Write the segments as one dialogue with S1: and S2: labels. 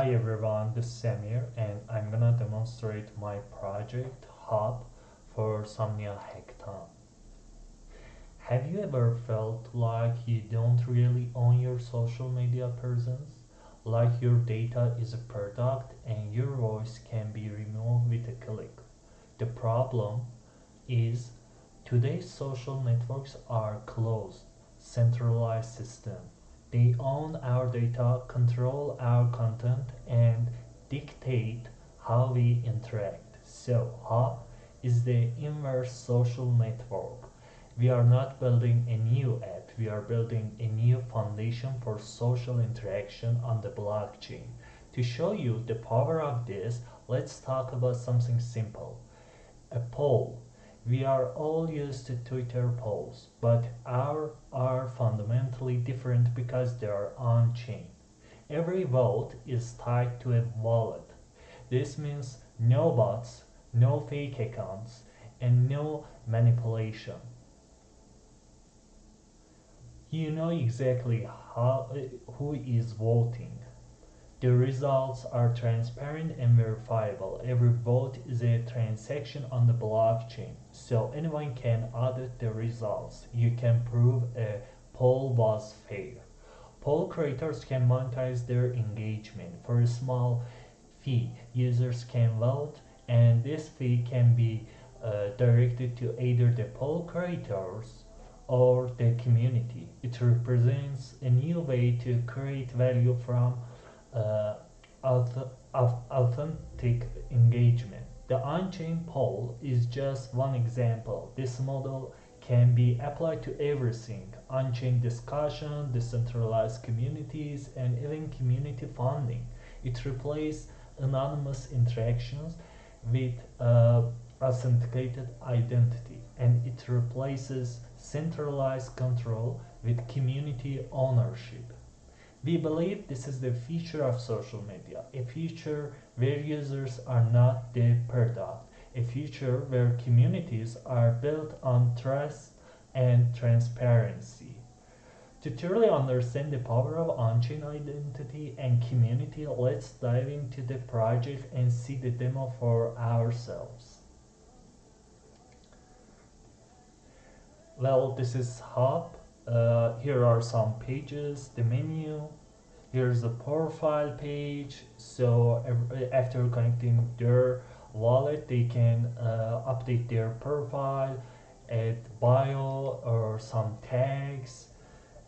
S1: Hi everyone, this is Samir and I'm gonna demonstrate my project Hub for Somnia Hackathon. Have you ever felt like you don't really own your social media presence? Like your data is a product and your voice can be removed with a click? The problem is today's social networks are closed, centralized systems. They own our data, control our content, and dictate how we interact. So, Hub is the inverse social network. We are not building a new app, we are building a new foundation for social interaction on the blockchain. To show you the power of this, let's talk about something simple, a poll. We are all used to Twitter polls, but our are fundamentally different because they are on chain. Every vote is tied to a wallet. This means no bots, no fake accounts, and no manipulation. You know exactly who is voting. The results are transparent and verifiable. Every vote is a transaction on the blockchain, so anyone can audit the results. You can prove a poll was fair. Poll creators can monetize their engagement. For a small fee, users can vote, and this fee can be directed to either the poll creators or the community. It represents a new way to create value from uh, authentic engagement. The on-chain poll is just one example. This model can be applied to everything: on-chain discussion, decentralized communities, and even community funding. It replaces anonymous interactions with authenticated identity, and it replaces centralized control with community ownership. We believe this is the future of social media, a future where users are not the product, a future where communities are built on trust and transparency. To truly understand the power of on-chain identity and community, let's dive into the project and see the demo for ourselves. Well, this is Hub. Here are some pages, the menu. Here's the profile page. So after connecting their wallet, they can update their profile, add bio or some tags,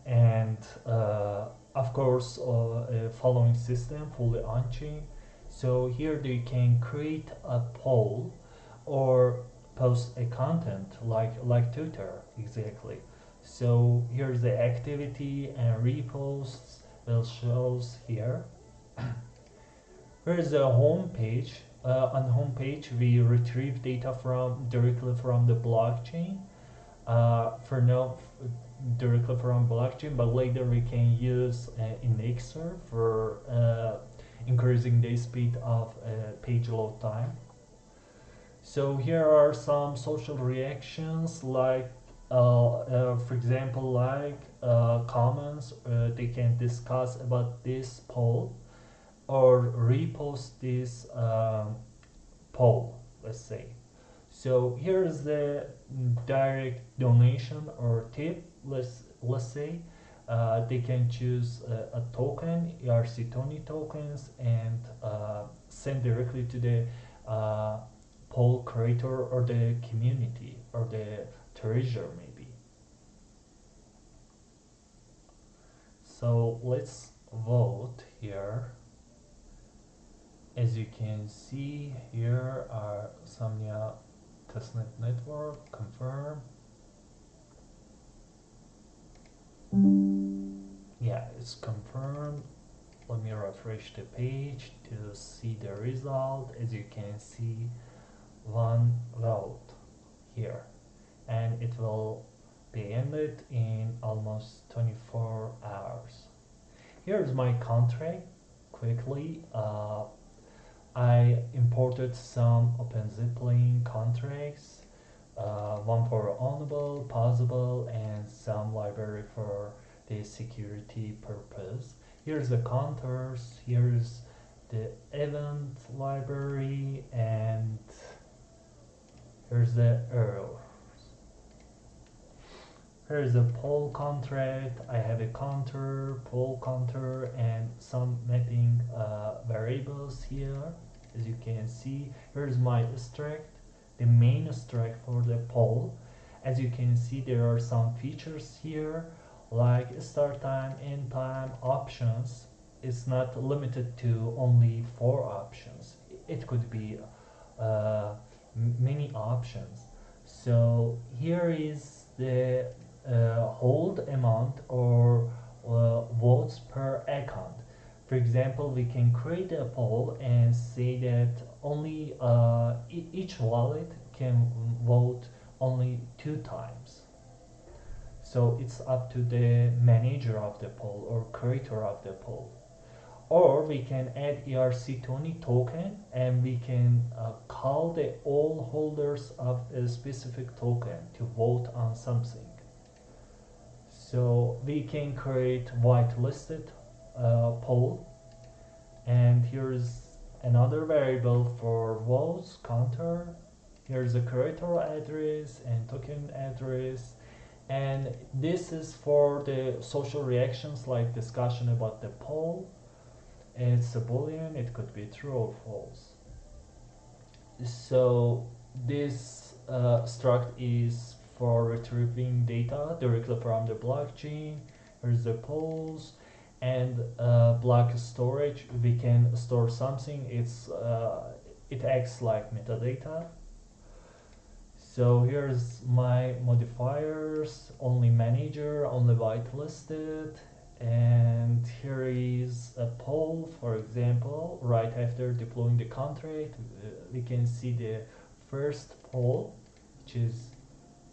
S1: and of course a following system fully on-chain. So here they can create a poll or post a content like Twitter exactly. So here's the activity and reposts will shows here. Here's the home page. On the home page we retrieve data from directly from the blockchain. For now directly from blockchain, but later we can use Elixir for increasing the speed of page load time. So here are some social reactions, like for example, like comments. They can discuss about this poll or repost this poll, let's say. So here's the direct donation or tip. Let's say they can choose a token, ERC20 tokens, and send directly to the poll creator or the community or the treasurer maybe. So let's vote here. As you can see, here are Samnia testnet network, confirm. Yeah, it's confirmed. Let me refresh the page to see the result. As you can see, one vote here, and it will be ended in almost 24 hours. Here's my contract quickly. I imported some OpenZeppelin contracts, one for ownable, pausable, and some library for the security purpose. Here's the contours, here's the event library, and here's the error. Here's a poll contract. I have a counter, poll counter, and some mapping variables here. As you can see, here's my struct, the main struct for the poll. As you can see, there are some features here like start time, end time, options. It's not limited to only 4 options. It could be many options. So here is the hold amount or votes per account. For example, we can create a poll and say that only each wallet can vote only 2 times. So it's up to the manager of the poll or creator of the poll. Or we can add ERC20 token, and we can call the all holders of a specific token to vote on something. So we can create whitelisted poll, and here's another variable for votes counter. Here's the creator address and token address, and this is for the social reactions like discussion about the poll. It's a boolean, it could be true or false. So this struct is for retrieving data directly from the blockchain. Here's the polls, and block storage. We can store something. It acts like metadata. So here's my modifiers: only manager, only whitelisted, and here is a poll. For example, right after deploying the contract, we can see the first poll, which is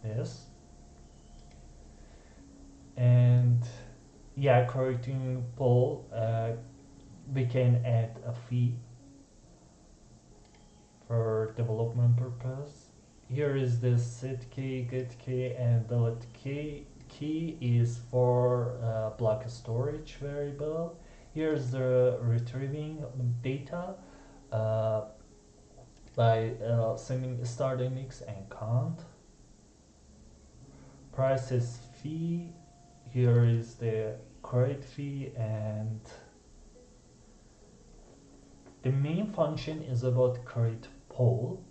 S1: this. And yeah, creating poll, we can add a fee for development purpose. Here is the set key, get key, and delete key. Key is for block storage variable. Here's the retrieving data by sending start index and count. Price is fee. Here is the create fee, and the main function is about create poll.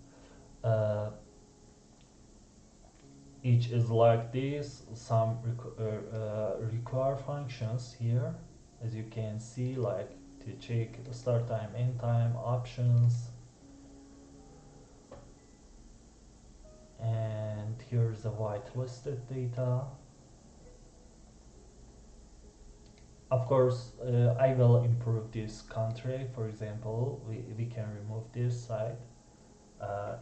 S1: Each is like this. Some require functions here, as you can see, like to check start time, end time, options, and here's the whitelisted data. Of course, I will improve this contract. For example, we can remove this side.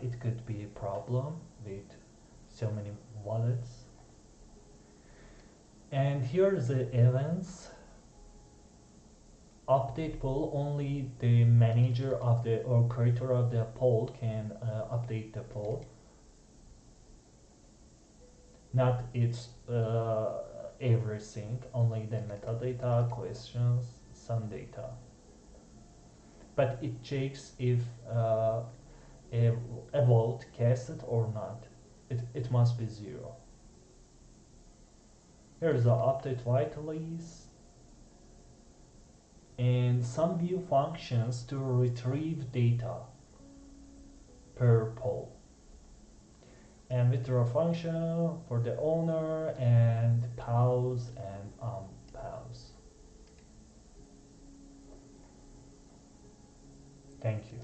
S1: It could be a problem with so many wallets. And here's the events. Update poll, only the manager of the or creator of the poll can update the poll. Not its everything, only the metadata, questions, some data. But it checks if a vote casted or not. It must be 0. Here's the update whitelist and some view functions to retrieve data per poll, and withdraw function for the owner, and pause and unpause. Thank you.